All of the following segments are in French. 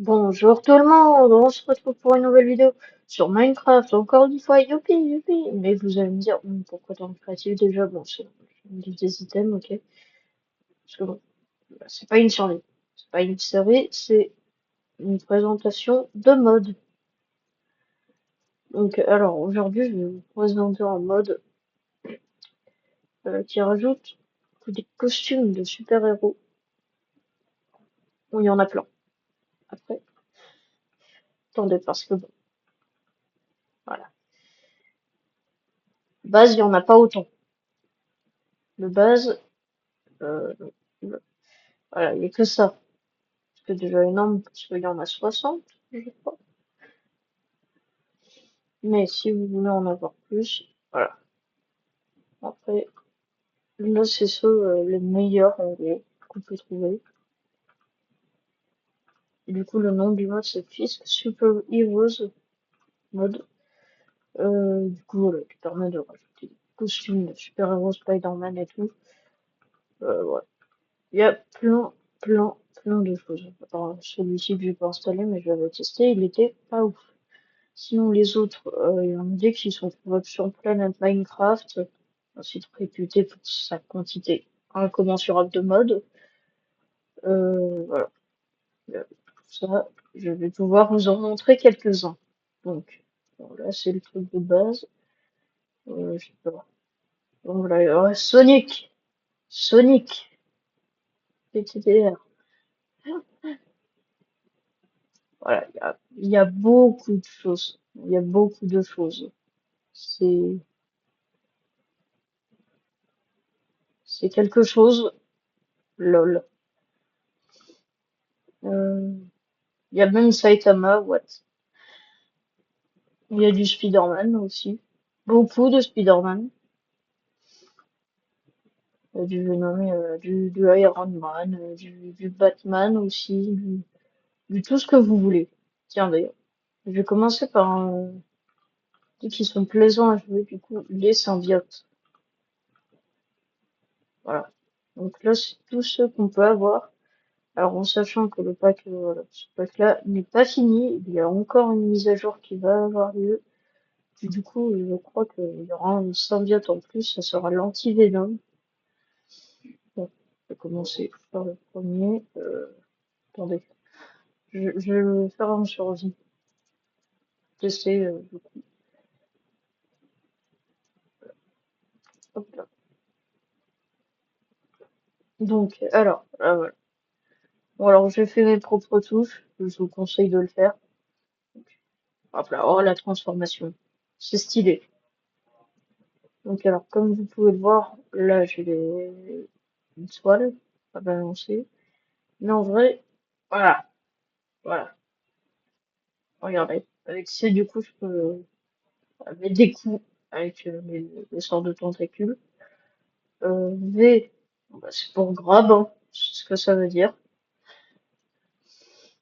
Bonjour tout le monde, on se retrouve pour une nouvelle vidéo sur Minecraft, encore une fois, youpi, youpi. Mais vous allez me dire, pourquoi tant de créatif déjà? Bon, c'est une liste des items, ok. Parce que bon, c'est pas une série. C'est pas une série, c'est une présentation de mode. Donc, alors, aujourd'hui, je vais vous présenter un mode qui rajoute des costumes de super-héros. Où il y en a plein. Après, attendez, parce que bon, voilà. Base, il y en a pas autant. De base, euh, voilà, il n'y a que ça. C'est déjà énorme parce qu'il y en a 60, je crois. Mais si vous voulez en avoir plus, voilà. Après, là, c'est ceux les meilleurs en gros qu'on peut trouver. Et du coup, le nom du mode c'est Fisk Super Heroes mode. Du coup, voilà, qui permet de rajouter des costumes de super-héros, Spider-Man et tout. Ouais. Il y a plein de choses. Alors, celui-ci que j'ai pas installé, mais je l'avais testé, il était pas ouf. Sinon, les autres, il y en a des qui sont trouvables sur Planet Minecraft, un site réputé pour sa quantité incommensurable de modes. Voilà. Ça, je vais pouvoir vous en montrer quelques-uns. Donc, bon, là, c'est le truc de base. Je sais pas. Donc, voilà, Sonic! Sonic! PTDR. Voilà, il y a beaucoup de choses. Il y a beaucoup de choses. C'est, c'est quelque chose, lol. Euh, il y a même Saitama, what? Il y a du Spider-Man aussi. Beaucoup de Spider-Man. Il y a du Venom, du Iron Man, du Batman aussi, du tout ce que vous voulez. Tiens d'ailleurs, je vais commencer par un truc qui sont plaisants à jouer, du coup, les symbiotes. Voilà. Donc là, c'est tout ce qu'on peut avoir. Alors en sachant que le pack, voilà, ce pack-là n'est pas fini, il y a encore une mise à jour qui va avoir lieu. Puis du coup, je crois qu'il y aura un symbiote en plus, ça sera l'anti-Venom. Bon, je vais commencer par le premier. Attendez, je vais le faire en survie. Tester. Hop là. Donc, alors, là, voilà. Bon, alors j'ai fait mes propres touches. Je vous conseille de le faire. Hop là, oh la transformation. C'est stylé. Donc, alors, comme vous pouvez le voir, là j'ai une toile à balancer. Mais en vrai, voilà, voilà. Regardez. Avec C, du coup, je peux mettre des coups avec les sortes de tentacules. V, bon, bah, c'est pour grab, hein, c'est ce que ça veut dire.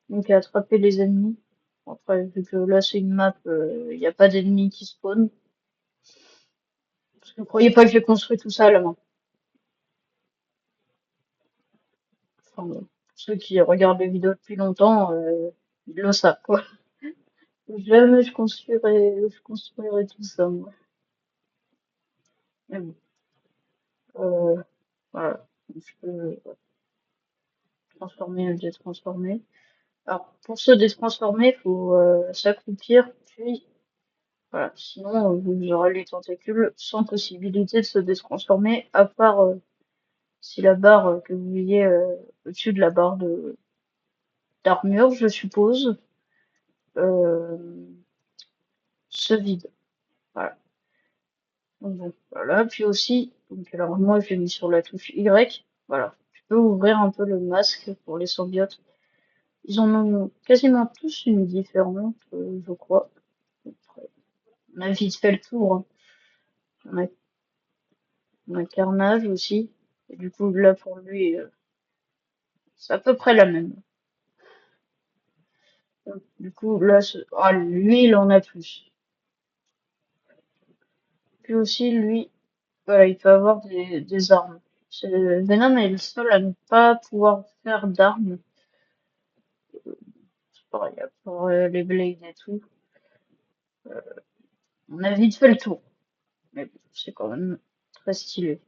Donc attraper les ennemis. Après, vu que là c'est une map, il n'y a pas d'ennemis qui spawnent. Parce que ne croyez pas que j'ai construit tout ça à la main. Enfin, bon, pour ceux qui regardent les vidéos depuis longtemps, ils le savent quoi. Jamais je construirai tout ça, moi. Mais bon, voilà. Donc, je peux transformer, détransformer. Alors, pour se détransformer, il faut s'accroupir, puis voilà. Sinon, vous aurez les tentacules sans possibilité de se détransformer, à part si la barre que vous voyez au-dessus de la barre de d'armure, je suppose, euh, se vide. Voilà. Donc, bon, voilà. Puis aussi, donc alors moi j'ai mis sur la touche Y. Voilà. Je peux ouvrir un peu le masque pour les symbiotes. Ils en ont quasiment tous une différente, je crois. On a vite fait le tour, hein. On a, on a Carnage aussi. Et du coup, là, pour lui, c'est à peu près la même. Donc, du coup, là, ah, lui, il en a plus. Puis aussi, lui, voilà, il peut avoir des armes. Venom est le seul à ne pas pouvoir faire d'armes. pareil, pour les blades et tout, on a vite fait le tour. Mais bon, c'est quand même très stylé.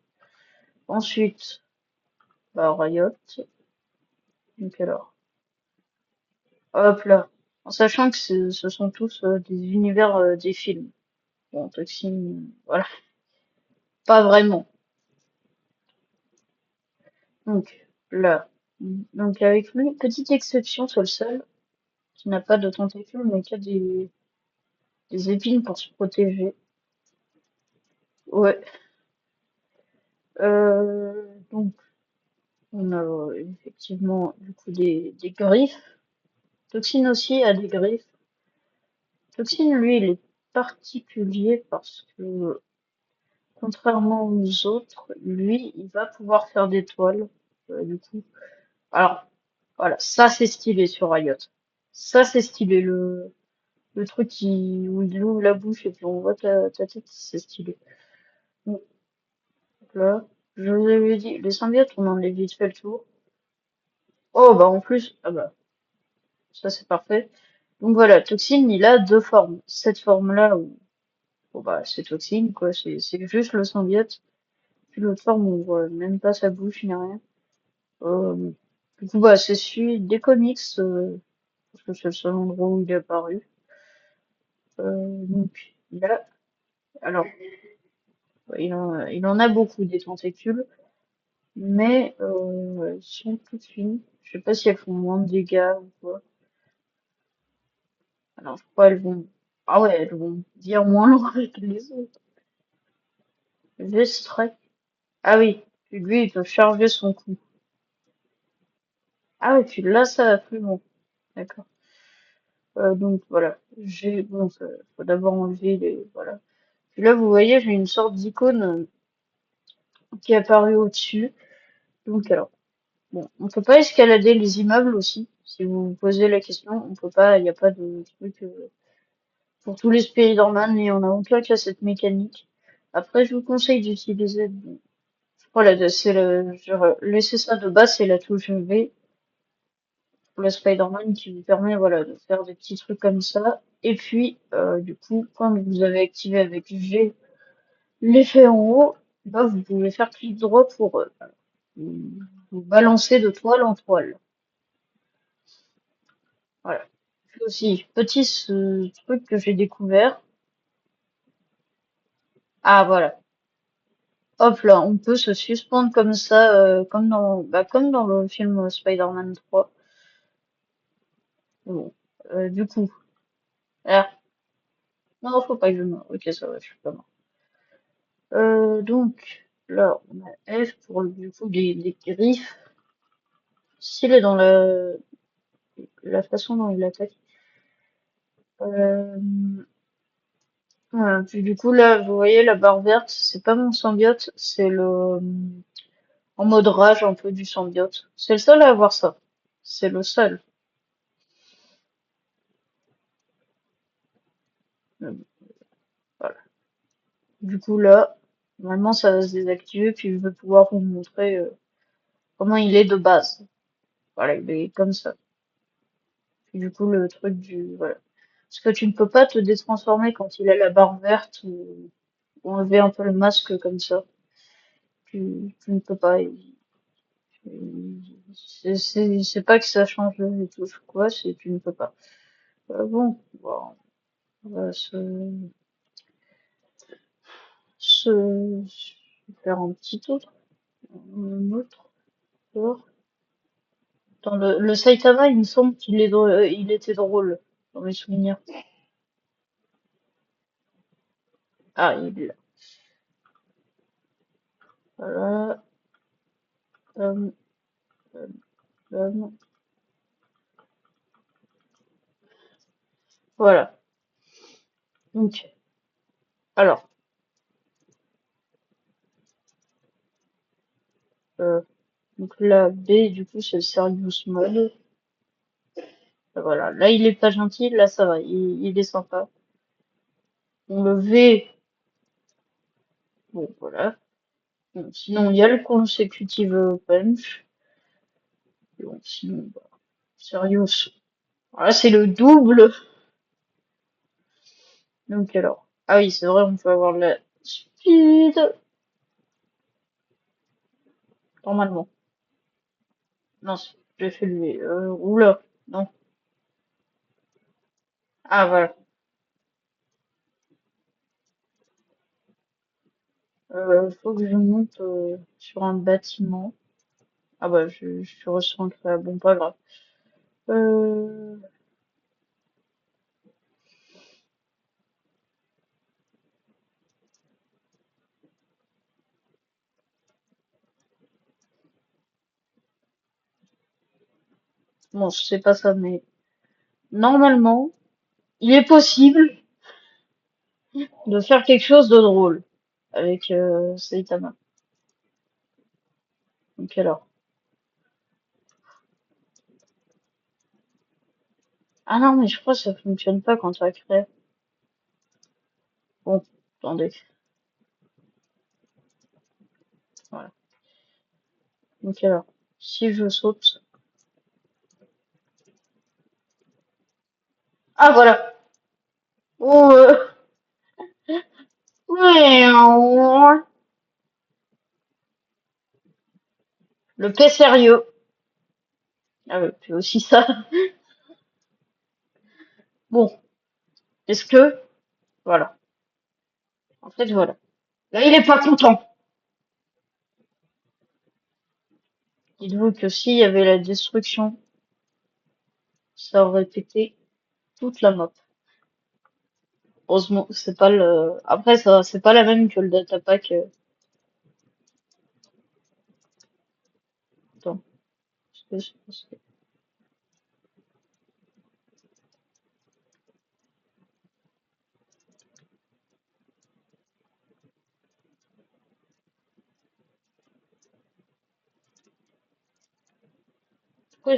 Ensuite, bah, Riot. Donc alors, hop là. En sachant que ce sont tous des univers des films. Bon, Toxin, voilà, pas vraiment. Donc là, donc avec lui, petite exception sur le seul, qui n'a pas de tentacules, mais qui a des épines pour se protéger. Ouais. Donc on a effectivement du coup des griffes. Toxine aussi a des griffes. Toxine, lui, il est particulier parce que contrairement aux autres, lui, il va pouvoir faire des toiles. Du coup. Alors, voilà, ça c'est stylé sur Riot. Ça c'est stylé, le truc où il ouvre la bouche et puis on voit ta tête, c'est stylé. Donc là, je vous avais dit, les symbiotes, on en a vite fait le tour. Oh bah en plus, ah bah, ça c'est parfait. Donc voilà, Toxine, il a deux formes. Cette forme-là, où, bon bah c'est Toxine, quoi, c'est juste le symbiote. Puis l'autre forme, on voit même pas sa bouche ni rien. Euh, du coup, bah c'est celui des comics, parce que c'est le seul endroit où il est apparu. Donc là, alors, ouais, il en a beaucoup des tentacules, mais elles sont toutes fines. Je sais pas si elles font moins de dégâts ou quoi. Alors, je crois elles vont, ah ouais, elles vont bien moins loin que les autres. Vestray. Ah oui, puis lui, il peut charger son coup. Ah ouais, puis là, ça va plus loin. D'accord. Donc voilà, bon, faut d'abord enlever les, voilà. Puis là, vous voyez, j'ai une sorte d'icône qui est apparue au-dessus. Donc alors. Bon, on peut pas escalader les immeubles aussi. Si vous vous posez la question, on peut pas, il n'y a pas de truc pour tous les Spider-Man et on a aucun qui a cette mécanique. Après, je vous conseille d'utiliser, bon, voilà, c'est laisser ça de base, c'est la touche V pour le Spider-Man qui vous permet, voilà, de faire des petits trucs comme ça. Et puis, du coup, quand vous avez activé avec G l'effet en haut, bah, vous pouvez faire clic droit pour vous balancer de toile en toile. Voilà. Puis aussi, petit truc que j'ai découvert. Ah voilà. Hop là, on peut se suspendre comme ça, comme dans le film Spider-Man 3. Bon. Du coup. Ah, non, faut pas que je meure. Ok, ça va, je suis pas mort. Donc, là, on a F pour du coup des griffes. S'il est dans la façon dont il attaque. Euh, voilà. Puis du coup, là, vous voyez la barre verte, c'est pas mon symbiote, c'est le en mode rage un peu du symbiote. C'est le seul à avoir ça. C'est le seul. Mais bon, voilà. Du coup là, normalement ça va se désactiver, puis je vais pouvoir vous montrer comment il est de base. Voilà, il est comme ça. Puis du coup le truc du voilà. Parce que tu ne peux pas te détransformer quand il a la barre verte ou enlever un peu le masque comme ça. Tu ne peux pas. C'est pas que ça change les touches ou quoi, c'est tu ne peux pas. Bon, on va se faire un petit autre. Un autre. Alors, dans le Saitama, il me semble il était drôle, dans mes souvenirs. Ah, il est là. Voilà. Hum, hum. Voilà. Donc, alors, euh, donc là, B, du coup, c'est le Serious Mode. Voilà. Là, il est pas gentil, là, ça va. Il est sympa. Bon, le V, bon, voilà. Bon, sinon, il y a le Consecutive Punch. Bon, sinon, bah, Serious. Voilà, c'est le double. Donc alors. Ah oui, c'est vrai, on peut avoir de la speed. Normalement. Non, j'ai fait lui. Oula. Non. Ah voilà. Faut que je monte sur un bâtiment. Ah bah je suis recentré. Ah, bon, pas grave. Euh, bon, je sais pas ça, mais normalement, il est possible de faire quelque chose de drôle avec Saitama. Donc alors. Ah non, mais je crois que ça fonctionne pas quand tu as créé. Bon, attendez. Voilà. Donc alors, si je saute. Ah voilà. Oh, le P sérieux. Ah ouais, puis aussi ça. Bon, est-ce que... Voilà. En fait, voilà. Là, il est pas content. Dites-vous que s'il y avait la destruction, ça aurait pété toute la map. Heureusement, c'est pas le... Après, ça, c'est pas la même que le datapack. Attends, pourquoi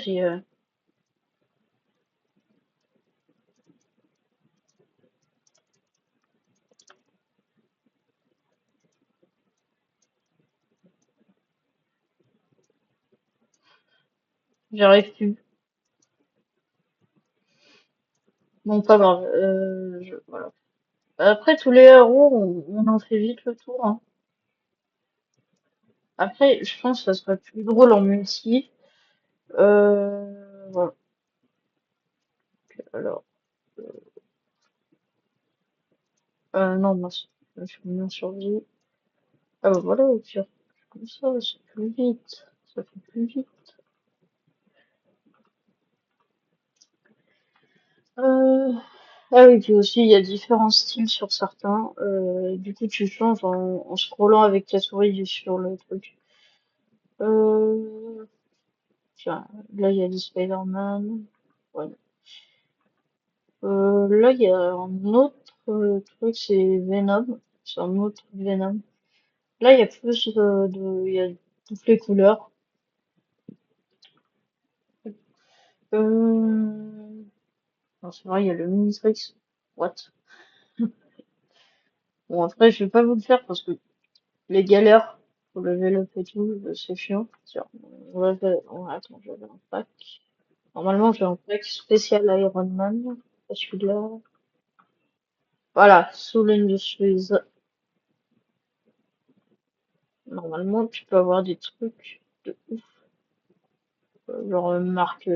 j'arrive plus? Bon, pas grave. Voilà. Après, tous les héros, on en fait vite le tour, hein. Après, je pense que ça serait plus drôle en multi. Voilà. Alors, non, moi, je suis bien survie. Ah bah voilà, au pire. Comme ça, c'est plus vite. Ça fait plus vite. Euh... Ah oui, puis aussi, il y a différents styles sur certains. Du coup, tu changes en scrollant avec ta souris sur le truc. Euh... Tiens, là, il y a du Spider-Man. Ouais. Là, il y a un autre truc, c'est Venom. C'est un autre truc Venom. Là, il y a plus il y a toutes les couleurs. Euh... Non, c'est vrai, il y a le Minitrix. What? Bon, après, je vais pas vous le faire parce que les galères pour lever le et tout, c'est chiant. Tiens, attends, j'avais un pack. Normalement, j'ai un pack spécial Iron Man. Pas celui-là. Voilà, Soul Industries. Normalement, tu peux avoir des trucs de ouf. Genre, euh, marque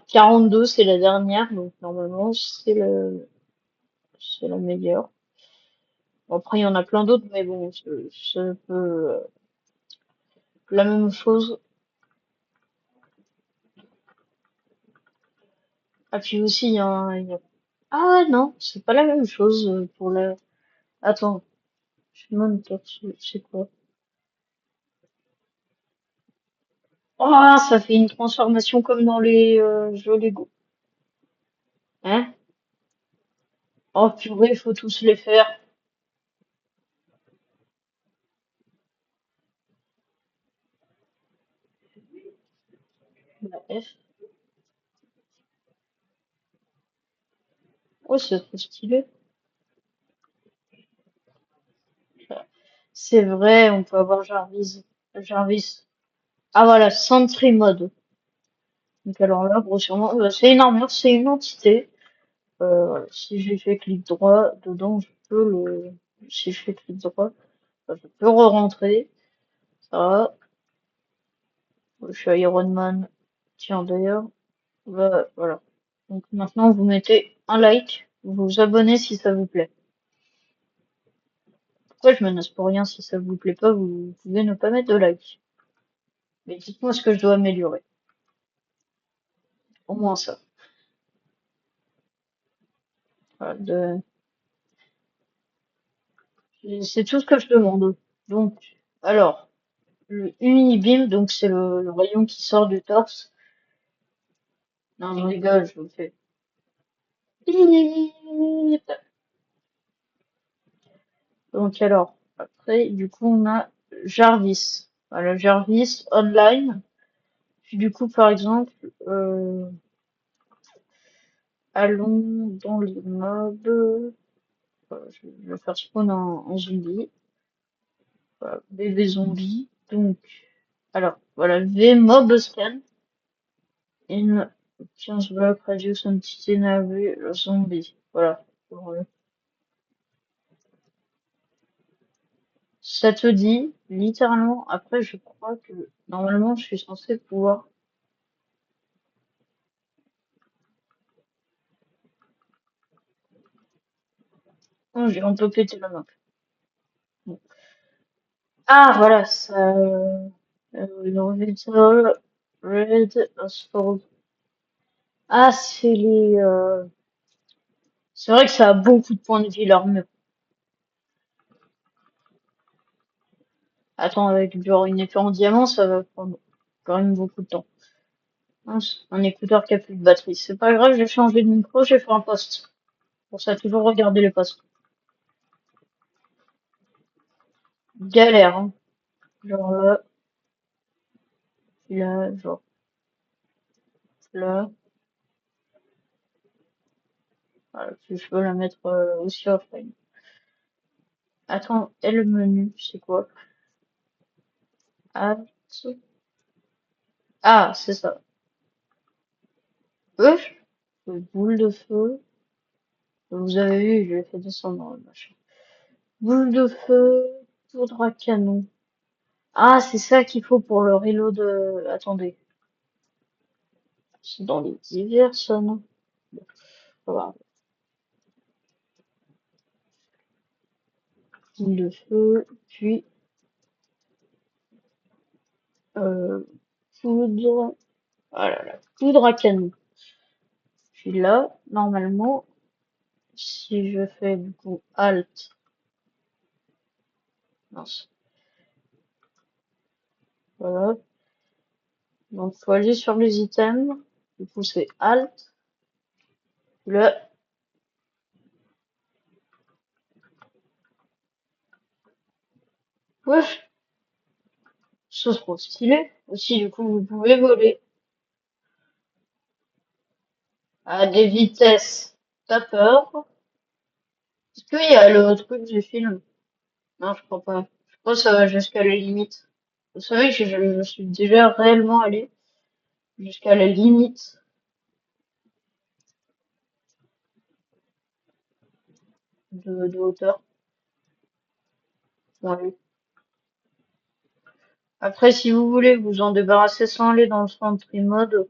42, c'est la dernière, donc normalement, c'est la meilleure. Bon, après, il y en a plein d'autres, mais bon, c'est un peu la même chose. Ah, puis aussi, ah non, c'est pas la même chose pour la... Attends, je me demande pas, c'est quoi? Oh, ça fait une transformation comme dans les jeux Lego. Hein? Oh purée, faut tous les faire. La F. Oh, c'est trop stylé. C'est vrai, on peut avoir Jarvis. Jarvis. Ah voilà, Sentry Mode. Donc alors là, grossièrement, c'est une armure, c'est une entité. Voilà, si j'ai fait clic droit dedans, je peux le. Si je fais clic droit, je peux re-rentrer. Ça va. Je suis Iron Man. Tiens d'ailleurs, voilà. Donc maintenant vous mettez un like, vous vous abonnez si ça vous plaît. Pourquoi je menace pour rien si ça vous plaît pas, vous pouvez ne pas mettre de like. Mais dites-moi ce que je dois améliorer. Au moins ça. Voilà, c'est tout ce que je demande. Donc, alors, le Unibeam, donc c'est le rayon qui sort du torse. Non, je rigole, je vous fais. Bip. Donc alors, après, du coup, on a Jarvis. Voilà, Jarvis online. Puis du coup, par exemple, allons dans les mobs. Voilà, je vais faire spawn en zombie. Voilà, bébé zombie. Donc, alors, voilà, V mob scan. In 15 block radius entity navy zombie. Voilà. Ça te dit, littéralement, après, je crois que normalement, je suis censé pouvoir. Oh, on peut péter la map. Bon. Ah, voilà, ça. Orbital Red Asphalt. Ah, c'est les. C'est vrai que ça a beaucoup de points de vie, l'armure. Attends, avec genre une épée en diamant, ça va prendre quand même beaucoup de temps. Mince, un écouteur qui a plus de batterie. C'est pas grave, j'ai changé de micro, j'ai fait un post. Pour ça, toujours regarder les posts. Galère, hein. Genre là, là, genre là. Voilà, puis je peux la mettre aussi offline. Attends, et le menu, c'est quoi? Alt. Ah, c'est ça. Wesh, boule de feu. Vous avez vu, je l'ai fait descendre le machin. Boule de feu, poudre à canon. Ah, c'est ça qu'il faut pour le reload. Attendez, c'est dans les divers, ça, non? Bon, voilà. Boule de feu, puis euh, poudre. Voilà, la poudre à canon. Puis là, normalement, si je fais du coup Alt, mince, voilà. Donc, faut aller sur les items. Du coup, c'est Alt. Là, wesh, ça c'est trop stylé. Aussi, du coup, vous pouvez voler à des vitesses. T'as peur? Est-ce qu'il y a le truc du film? Non, je crois pas. Je crois que ça va jusqu'à la limite. Vous savez que je suis déjà réellement allé jusqu'à la limite de hauteur. Ouais. Après, si vous voulez vous en débarrasser sans aller dans le centre mode,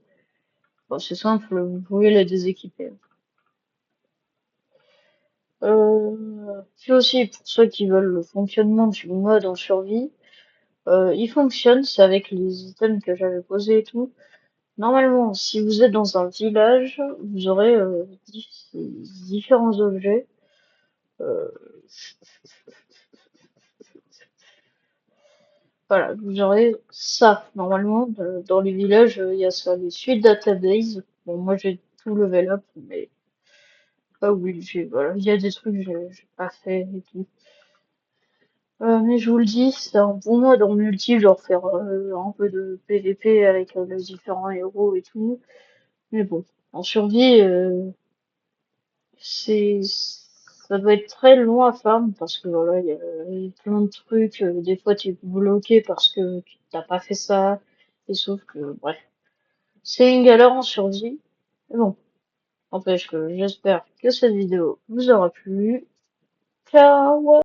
bon, c'est simple, vous pouvez les déséquiper. Puis aussi, pour ceux qui veulent le fonctionnement du mode en survie, il fonctionne, c'est avec les items que j'avais posés et tout. Normalement, si vous êtes dans un village, vous aurez différents objets. Euh, voilà, vous aurez ça. Normalement, dans les villages, il y a ça, les suites database. Bon, moi j'ai tout level up, mais pas oui, voilà, il y a des trucs que j'ai pas fait et tout. Mais je vous le dis, c'est un bon mode en multi, genre faire un peu de PVP avec les différents héros et tout. Mais bon, en survie, ça doit être très long à farm parce que voilà, il y a plein de trucs. Des fois, tu es bloqué parce que tu t'as pas fait ça. Et sauf que, bref, c'est une galère en survie. Mais bon, n'empêche que j'espère que cette vidéo vous aura plu. Ciao!